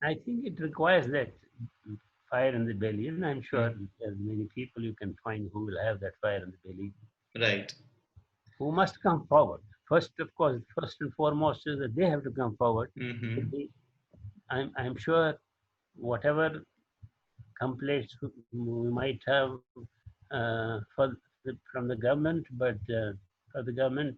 I think it requires that fire in the belly, and I'm sure Mm. there's many people you can find who will have that fire in the belly, Right. who must come forward. First, of course, first and foremost is that they have to come forward. Mm-hmm. I'm sure whatever complaints we might have from the government, for the government,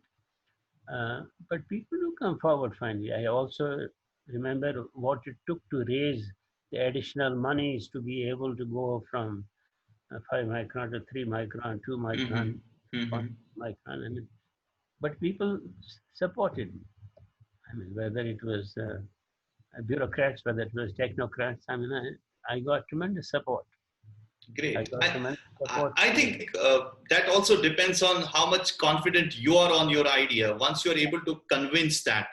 but people do come forward finally. I also remember what it took to raise the additional monies to be able to go from 5 micron to 3 micron, 2 micron, Mm-hmm. 1 Mm-hmm. micron. But people supported. I mean, whether it was bureaucrats, whether it was technocrats, I mean, I got tremendous support. I Great. got tremendous I, support. I think that also depends on how much confident you are on your idea. Once you're able to convince that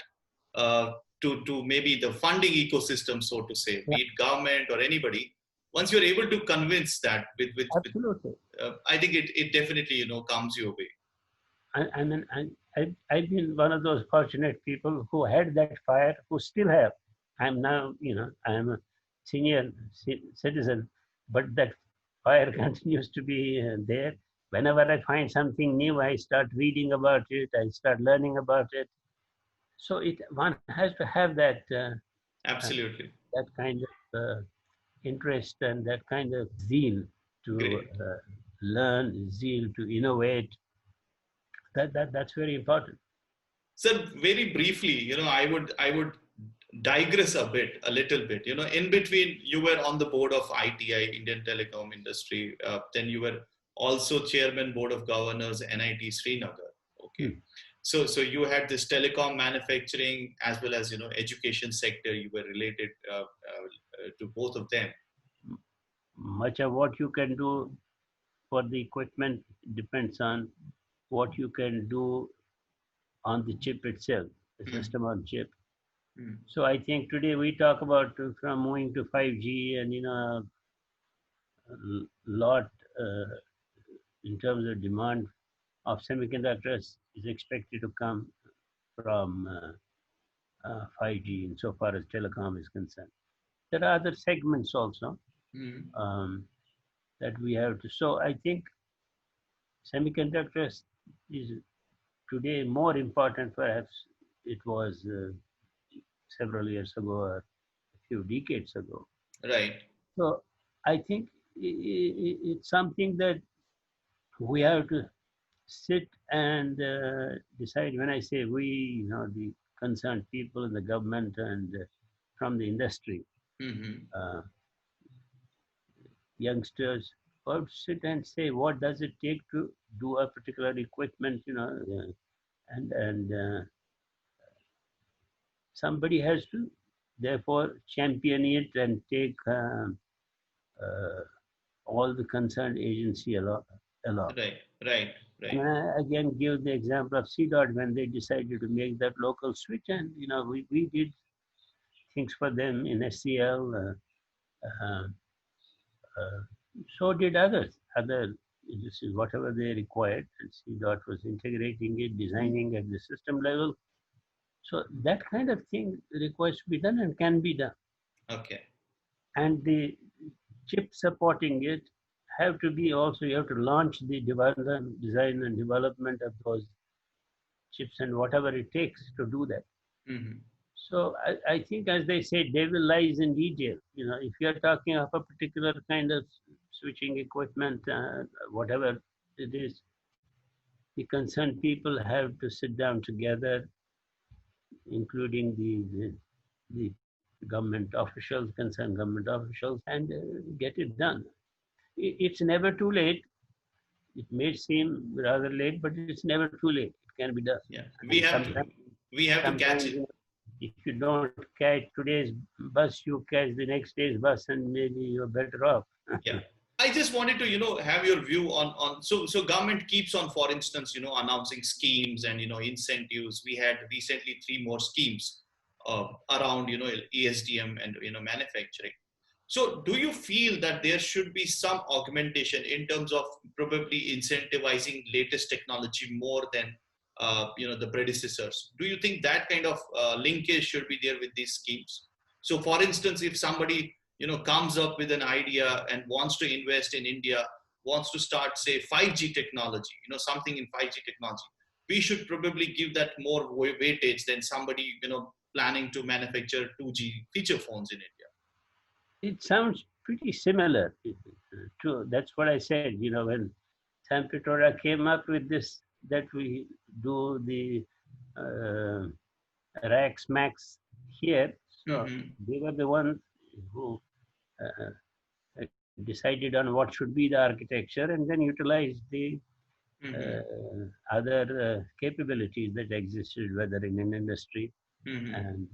uh, to maybe the funding ecosystem, so to say, Yeah, be it government or anybody, once you're able to convince that with absolutely. I think it definitely comes your way. I mean, I've been one of those fortunate people who had that fire, who still have. I'm now, I'm a senior citizen, but that fire continues to be there. Whenever I find something new, I start reading about it, I start learning about it. So one has to have uh, Absolutely. that kind of interest and that kind of zeal to Great. learn, zeal to innovate. That's very important. So very briefly, I would digress a little bit. In between, you were on the board of ITI, Indian Telecom Industry. Then you were also chairman, board of governors, NIT Srinagar. Okay, Hmm. so you had this telecom manufacturing as well as education sector. You were related to both of them. Much of what you can do for the equipment depends on what you can do on the chip itself, the Hmm. system on chip. Hmm. So I think today we talk about from moving to 5G, and a lot in terms of demand of semiconductors is expected to come from 5G insofar as telecom is concerned. There are other segments also Hmm. um, that we have to. So I think semiconductors is today more important perhaps it was several years ago or a few decades ago. Right. So I think it's something that we have to sit and decide. When I say we, the concerned people in the government and from the industry, Hmm. uh, youngsters, or sit and say what does it take to do a particular equipment, and somebody has to therefore champion it and take uh, all the concerned agency along. Right. Right. And Right. I again give the example of CDOT when they decided to make that local switch, and we did things for them in SCL. Uh, uh, so did others. Other this is whatever they required, and CDOT was integrating it, designing at the system level. So that kind of thing requires to be done and can be done. Okay. And the chip supporting it have to be also, you have to launch the development, design and development of those chips and whatever it takes to do that. Hmm. So I think, as they say, devil lies in detail. If you're talking of a particular kind of switching equipment, whatever it is, the concerned people have to sit down together, including the government officials, concerned government officials, and get it done. It's never too late. It may seem rather late, but it's never too late. It can be done. Yeah. And We have to catch sometimes, it. if you don't catch today's bus, you catch the next day's bus, and maybe you're better off. Yeah. I just wanted to, have your view on so government keeps on, for instance, announcing schemes and incentives. We had recently three more schemes around ESDM and manufacturing. So do you feel that there should be some augmentation in terms of probably incentivizing latest technology more than the predecessors? Do you think that kind of linkage should be there with these schemes? So for instance, if somebody, comes up with an idea and wants to invest in India, wants to start, say, 5G technology, something in 5G technology, we should probably give that more weightage than somebody, planning to manufacture 2G feature phones in India. It sounds pretty similar to, that's what I said, when San Pitora came up with this, that we do the Rax Max here. So they were the ones who decided on what should be the architecture and then utilized the other capabilities that existed, whether in an industry. And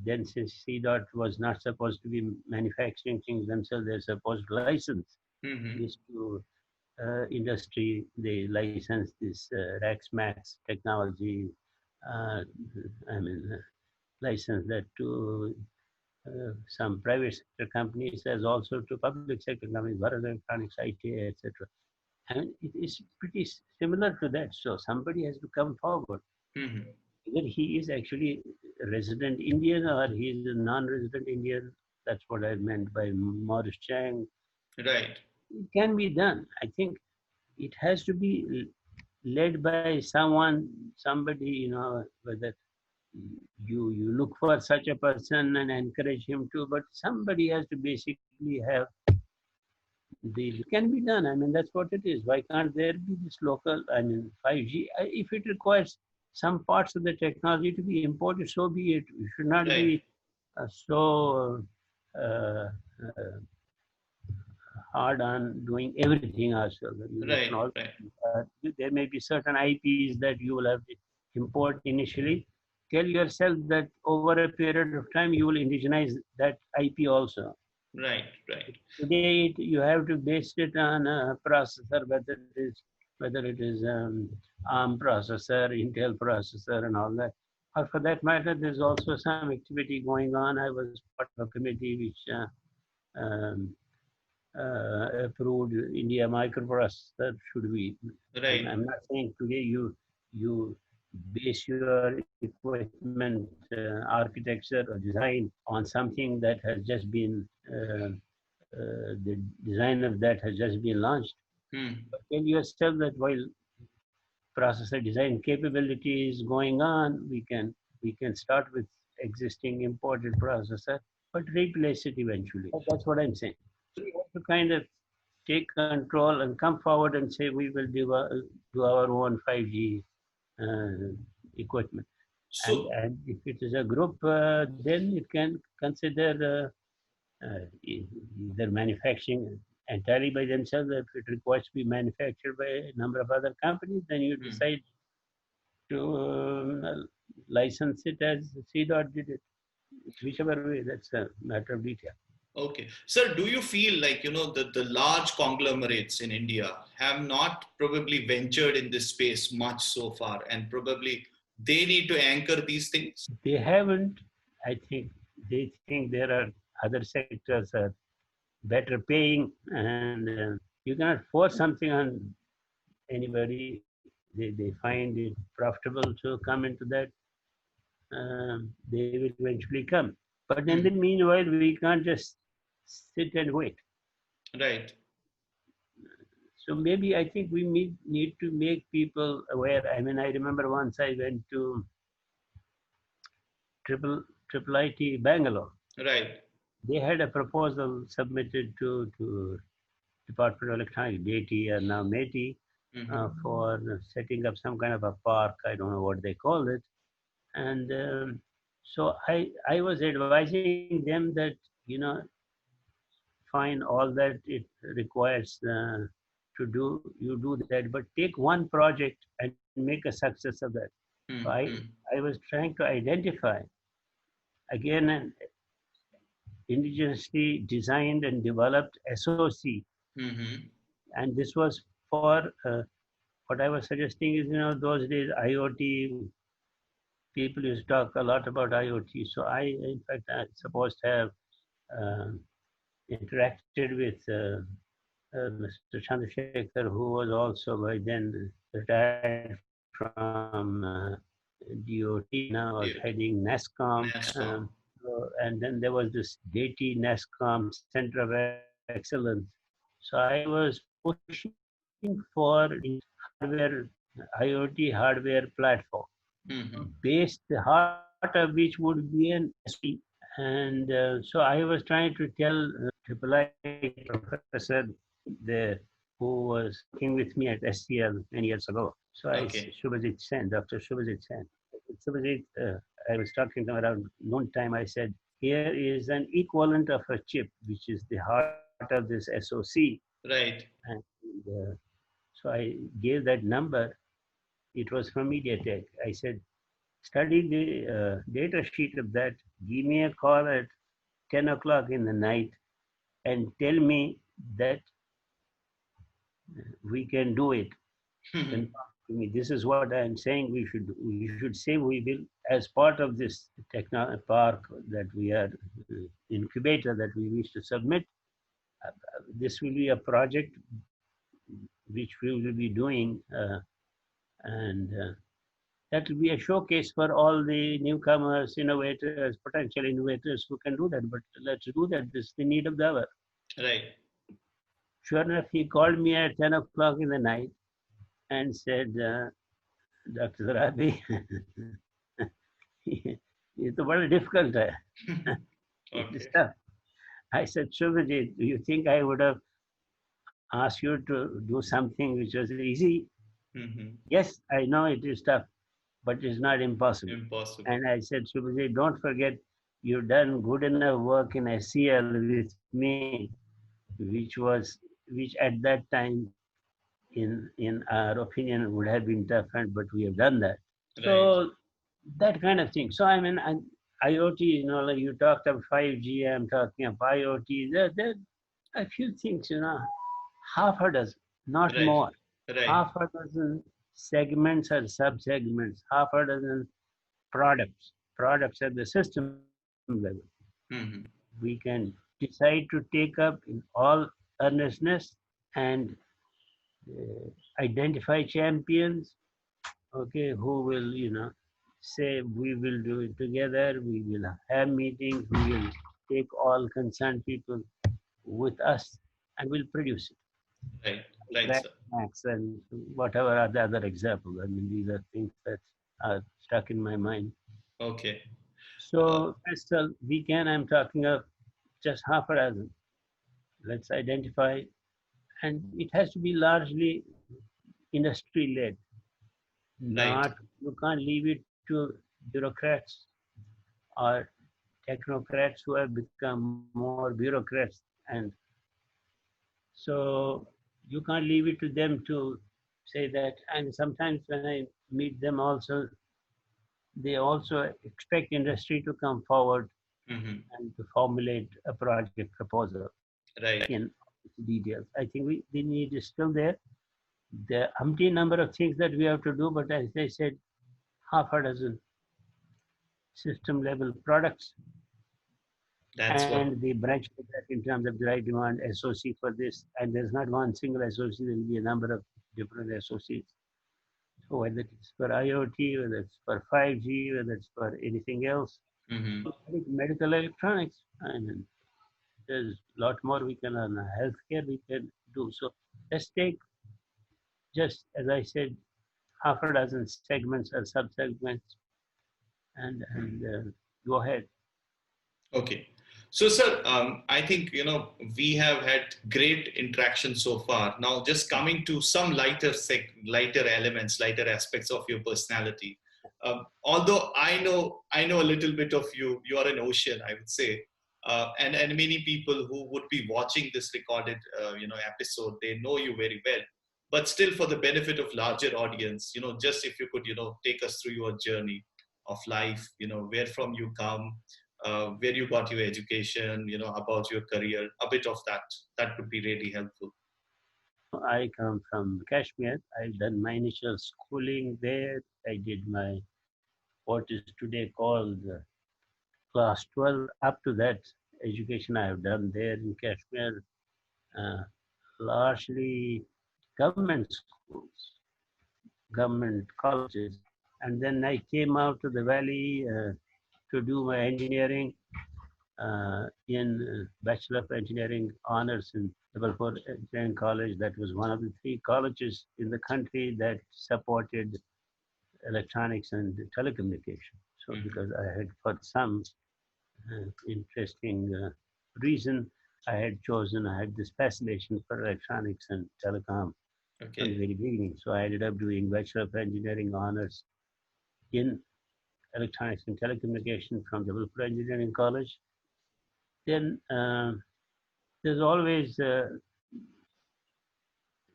then since CDOT was not supposed to be manufacturing things themselves, they're supposed to license this to industry. They license this Rax Max technology. I mean, license that to some private sector companies as also to public sector companies, Bharat Electronics, ITA, etc. And it is pretty similar to that. So somebody has to come forward. Whether he is actually a resident Indian or he is a non-resident Indian, that's what I meant by Morris Chang. Right. It can be done. I think it has to be led by somebody, whether you look for such a person and encourage him to, but somebody has to basically have it can be done. I mean, that's what it is. Why can't there be this local, 5G? If it requires some parts of the technology to be imported, so be it. We should not be so hard on doing everything ourselves. There may be certain IPs that you will have to import initially. Tell yourself that over a period of time, you will indigenize that IP also. Right. Today, you have to base it on a processor, whether it is ARM processor, Intel processor, and all that. Or for that matter, there's also some activity going on. I was part of a committee which approved India microprocessor should be. Right. I'm not saying today you base your equipment architecture or design on something that has just been the design of that has just been launched. But tell yourself that while processor design capability is going on, we can start with existing imported processor, but replace it eventually. That's what I'm saying. So we have to kind of take control and come forward and say we will do our own 5G equipment. And if it is a group, then it can consider either manufacturing entirely by themselves. If it requires to be manufactured by a number of other companies, then you decide to license it as CDOT did it. Whichever way, that's a matter of detail. Okay. Sir, do you feel like, the large conglomerates in India have not probably ventured in this space much so far, and probably they need to anchor these things? They haven't. I think they think there are other sectors are better paying, and you cannot force something on anybody. They find it profitable to come into that. They will eventually come. But in the meanwhile, we can't just sit and wait. Right. So maybe I think we need to make people aware. I mean, I remember once I went to Triple IT Bangalore. Right. They had a proposal submitted to Department of Electronics, DT, and now METI, for setting up some kind of a park. I don't know what they call it. And so I was advising them that, fine, all that it requires to do, you do that, but take one project and make a success of that. So I was trying to identify, again, an indigenously designed and developed SOC. And this was for, what I was suggesting is, those days IoT, people used to talk a lot about IoT. So in fact, I'm supposed to have interacted with Mr. Chandrasekhar, who was also by then retired from DOT, now heading NASCOM. So and then there was this DATI NASCOM Center of Excellence. So I was pushing for hardware, IoT hardware platform, Mm-hmm. based the heart of which would be an SoC. And so I was trying to tell IEEE professor there who was working with me at SCL many years ago. So Okay. Shubhajit Sen, Dr. Shubhajit Sen. Shubhajit, I was talking to him around noontime. I said, here is an equivalent of a chip, which is the heart of this SoC. Right. And so I gave that number. It was from MediaTek. I said, study the data sheet of that. Give me a call at 10 o'clock in the night and tell me that we can do it. Mm-hmm. Confirm to me. This is what I'm saying we should do. We should say we will, as part of this techno park that we are incubator that we wish to submit. This will be a project which we will be doing, and that will be a showcase for all the newcomers, innovators, potential innovators who can do that. But let's do that. This is the need of the hour. Right. Sure enough, he called me at 10 o'clock in the night and said, Dr. Zarabi, it's very difficult. It's Okay. tough. I said, Shubhajit, do you think I would have asked you to do something which was easy? Mm-hmm. Yes, I know it is tough, but it's not impossible. Impossible. And I said, Shubhajit, don't forget, you've done good enough work in SCL with me, which at that time, in our opinion, would have been tough, but we have done that. Right. So that kind of thing. So I mean, IoT, like you talked of 5G, I'm talking of IoT. There are a few things, half a dozen, not Right. more, Right. half a dozen segments or sub-segments, half a dozen products at the system level. Mm-hmm. We can decide to take up in all earnestness and identify champions, okay, who will, say we will do it together, we will have meetings, we will take all concerned people with us and we'll produce it. Right. Right, Crack sir. Max and whatever are the other examples. I mean, these are things that are stuck in my mind. Okay. Uh, So, Crystal, we can, I'm talking of just half a dozen. Let's identify, and it has to be largely industry led. right. Not, you can't leave it to bureaucrats or technocrats who have become more bureaucrats. And so you can't leave it to them to say that. And sometimes when I meet them also, they also expect industry to come forward Mm-hmm. and to formulate a project proposal Right. in details. I think the need is still there. There are umpteen number of things that we have to do, but as I said, half a dozen system level products That's what. and the branch of that in terms of derived demand SOC for this. And there's not one single SOC, there will be a number of different SOCs. So whether it's for IoT, whether it's for 5G, whether it's for anything else, Mm-hmm. medical electronics, I mean, there's a lot more we can on healthcare we can do. So let's take, just as I said, half a dozen segments or sub-segments and go ahead. Okay. So, sir, I think, we have had great interaction so far. Now, just coming to some lighter elements, lighter aspects of your personality. Although I know a little bit of you, you are an ocean, I would say, and many people who would be watching this recorded, episode, they know you very well. But still, for the benefit of larger audience, just if you could, take us through your journey of life, where from you come, where you got your education, about your career, a bit of that. That would be really helpful. I come from Kashmir. I've done my initial schooling there. I did my what is today called class 12. Up to that education I have done there in Kashmir, uh, largely government schools, government colleges. And then I came out to the valley to do my engineering in Bachelor of Engineering honors in Jabalpur Engineering College. That was one of the three colleges in the country that supported electronics and telecommunication. So Hmm. because I had, for some interesting reason, I had this fascination for electronics and telecom from the Okay. very beginning. So I ended up doing Bachelor of Engineering honors in electronics and telecommunication from Jabalpur Engineering College. Then there's always,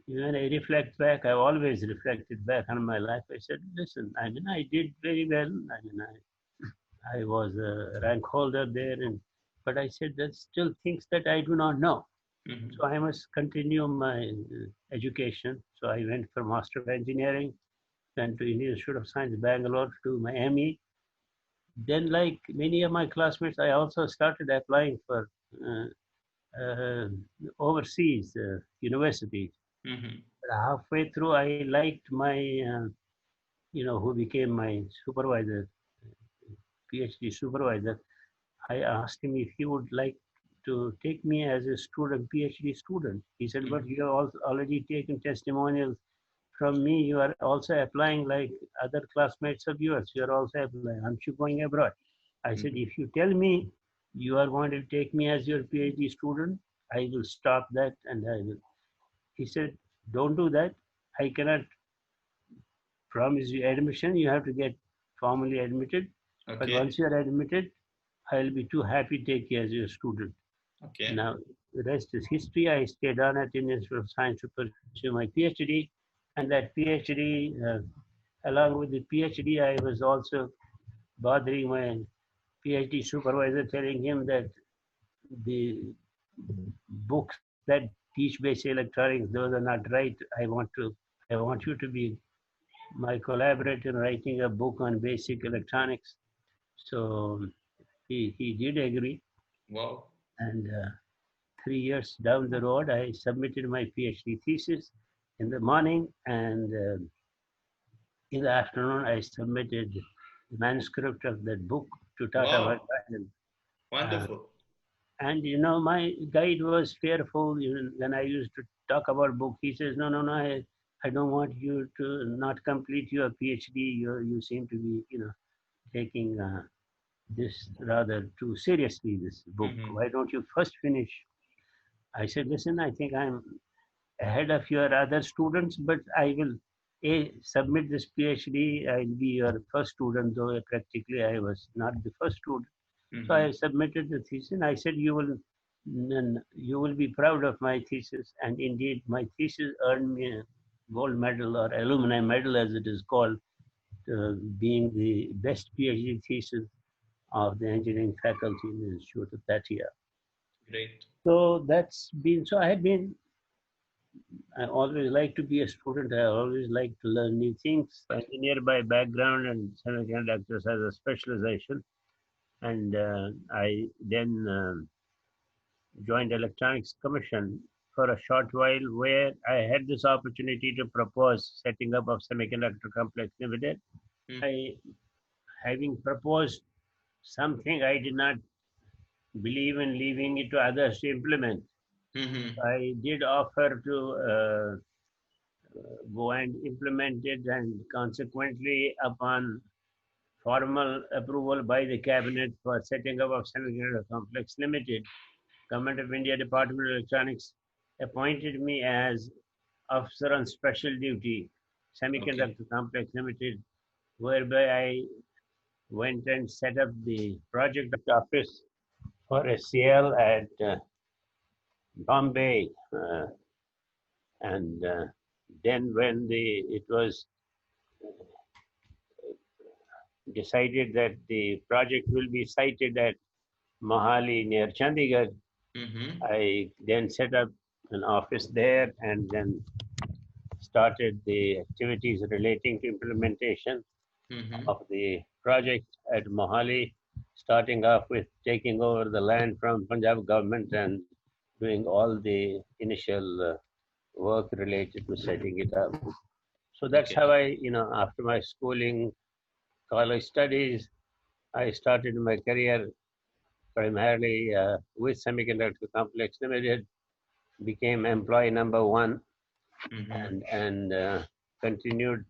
when I reflect back, I've always reflected back on my life. I said, listen, I mean, I did very well. I mean, I was a rank holder there, and but I said there's still things that I do not know. Hmm. So I must continue my education. So I went for Master of Engineering, went to Indian Institute of Science, Bangalore, to do my ME. Then, like many of my classmates, I also started applying for uh, overseas universities. Hmm. But halfway through, I liked my, who became my supervisor, PhD supervisor. I asked him if he would like to take me as a student, PhD student. He said, but you have already taken testimonials from me. You are also applying like other classmates of yours. You are also applying. Aren't you going abroad? I said, Hmm. if you tell me you are going to take me as your PhD student, I will stop that and I will. He said, don't do that. I cannot promise you admission. You have to get formally admitted. But Okay. once you are admitted, I'll be too happy to take you as your student. Okay. Now, the rest is history. I stayed on at Indian Institute of Science to pursue my PhD. And that PhD, along with the PhD, I was also bothering my PhD supervisor, telling him that the books that teach basic electronics, those are not right. I want you to be my collaborator writing a book on basic electronics. So he did agree. Wow. And 3 years down the road, I submitted my PhD thesis in the morning, and in the afternoon, I submitted the manuscript of that book to Tata Wow. Vaidyan. Uh, Wonderful. and my guide was fearful. When I used to talk about book, he says, "No, no, no, I don't want you to not complete your PhD. You seem to be, taking this rather too seriously. This book. Hmm. Why don't you first finish?" I said, "Listen, I think I'm ahead of your other students, but I will submit this PhD. I'll be your first student, though practically I was not the first student. So I Hmm. submitted the thesis, and I said, you will be proud of my thesis. And indeed, my thesis earned me a gold medal or alumni medal, as it is called, being the best PhD thesis of the engineering faculty in the institute of that year. Great. So that's been, so I have been I always like to be a student. I always like to learn new things. Engineer by background and semiconductors as a specialization. And I then joined Electronics Commission for a short while, where I had this opportunity to propose setting up of Semiconductor Complex Limited. I, having proposed something, I did not believe in leaving it to others to implement. Hmm. I did offer to go and implement it, and consequently, upon formal approval by the cabinet for setting up of Semiconductor Complex Limited, Government of India Department of Electronics appointed me as officer on special duty, Okay. Semiconductor Complex Limited, whereby I went and set up the project office for SCL at Bombay, and then when it was decided that the project will be sited at Mohali near Chandigarh, Hmm. I then set up an office there and then started the activities relating to implementation Hmm. of the project at Mohali, starting off with taking over the land from Punjab government and doing all the initial work related to setting it up. So that's Okay. how I, after my schooling, college studies, I started my career primarily with Semiconductor Complex Limited, became employee number one, and continued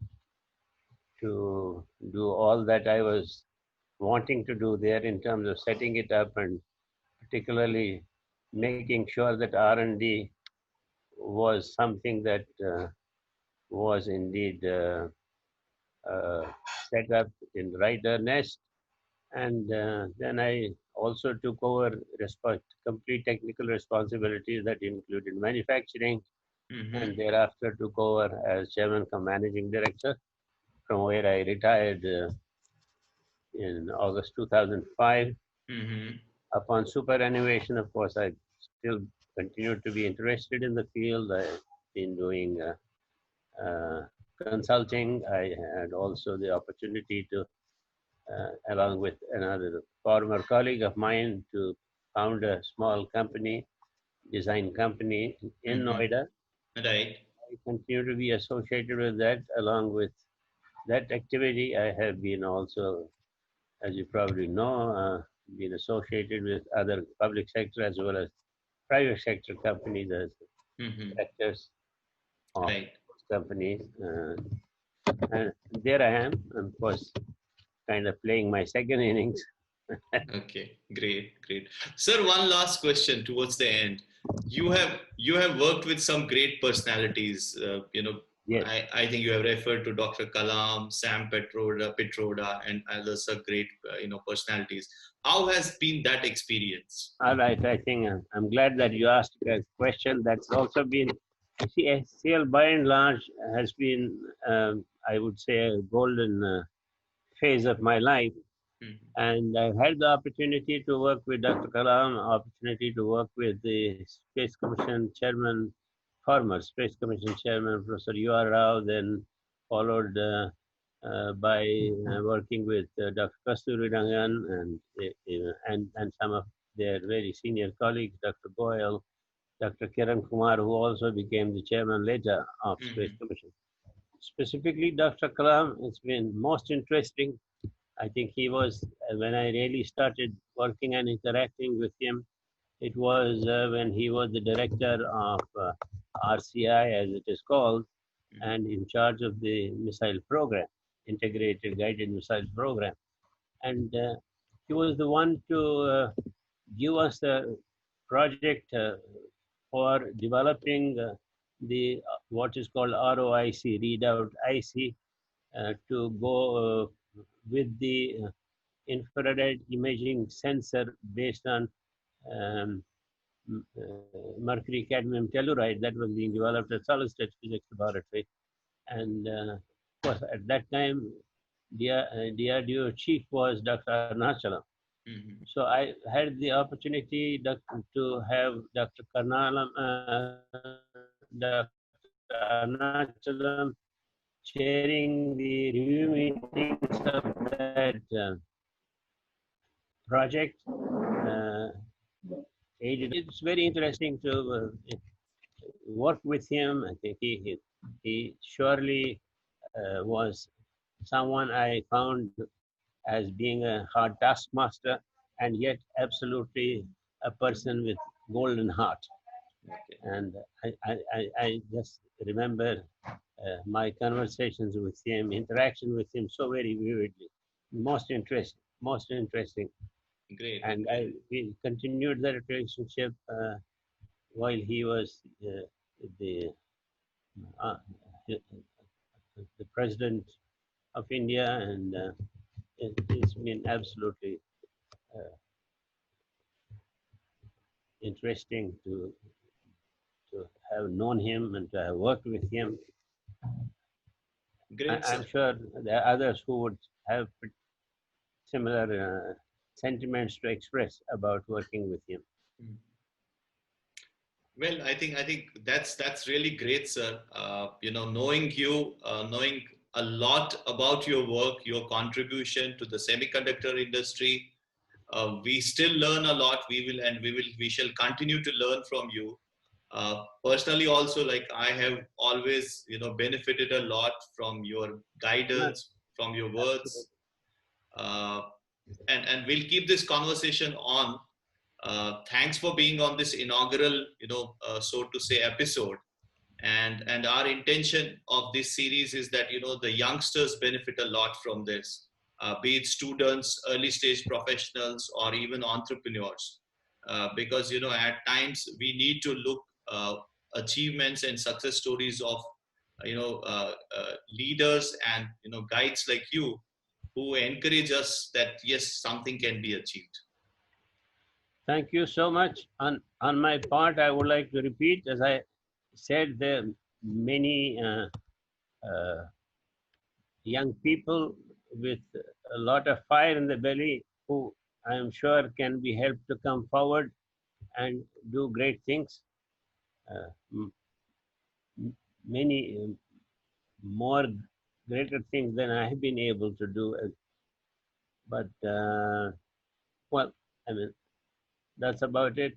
to do all that I was wanting to do there in terms of setting it up, and particularly making sure that R&D was something that was indeed set up in right earnest. And then I also took over complete technical responsibilities that included manufacturing, and thereafter took over as chairman cum managing director, from where I retired in August 2005. Upon superannuation, of course, I still continued to be interested in the field. I've been doing consulting. I had also the opportunity to, along with another former colleague of mine, to found a small company, design company in Noida. Right. I continue to be associated with that. Along with that activity, I have been also, as you probably know, been associated with other public sector as well as private sector companies as directors of Right. companies. And there I am, of course, kind of playing my second innings. Okay, great. Sir, one last question towards the end. You have worked with some great personalities. Yes. I think you have referred to Dr. Kalam, Sam Petroda, and others are great personalities. How has been that experience? All right. I think I'm glad that you asked a question. That's also been, SCL by and large has been, I would say, a golden phase of my life. And I've had the opportunity to work with Dr. Kalam, opportunity to work with the Space Commission Chairman, former Space Commission Chairman, Professor U.R. Rao, then followed by working with Dr. Kasturi Rangan and some of their very senior colleagues, Dr. Goyal, Dr. Kiran Kumar, who also became the chairman later of Space Commission. Specifically, Dr. Kalam, it's been most interesting. I think he was, when I really started working and interacting with him, it was when he was the director of RCI, as it is called, and in charge of the missile program, integrated guided missile program. And he was the one to give us a project for developing the what is called ROIC, readout IC, to go with the infrared imaging sensor based on mercury cadmium telluride that was being developed at Solid State Physics Laboratory. And of course, at that time, DRDO chief was Dr. Arnachalam. So I had the opportunity to have Dr. Dr. Arnachalam chairing the review meetings of that project. It's very interesting to work with him. I think he surely was someone I found as being a hard taskmaster, and yet absolutely a person with golden heart. And I just remember my conversations with him, interaction with him so very vividly. Most interesting. Great. And we continued that relationship while he was the president of India, and it's been absolutely interesting to have known him and to have worked with him. Great. I'm sure there are others who would have similar sentiments to express about working with him. Well, I think that's really great, sir. Knowing you, knowing a lot about your work, your contribution to the semiconductor industry, we still learn a lot. We shall continue to learn from you. Personally, also, like I have always, benefited a lot from your guidance, from your words, and we'll keep this conversation on. Thanks for being on this inaugural, so to say, episode. And our intention of this series is that the youngsters benefit a lot from this, be it students, early stage professionals, or even entrepreneurs, because at times we need to look achievements and success stories of leaders and guides like you, who encourage us that yes, something can be achieved. Thank you so much. On my part, I would like to repeat, as I said, there are many uh, young people with a lot of fire in the belly who I am sure can be helped to come forward and do great things. Uh, Many more greater things than I have been able to do. But, well, I mean, that's about it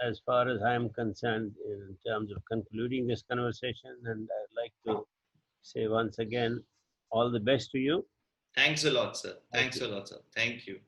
as far as I'm concerned in terms of concluding this conversation. And I'd like to say once again, all the best to you. Thanks a lot, sir. Thank Thanks you. a lot, sir. Thank you.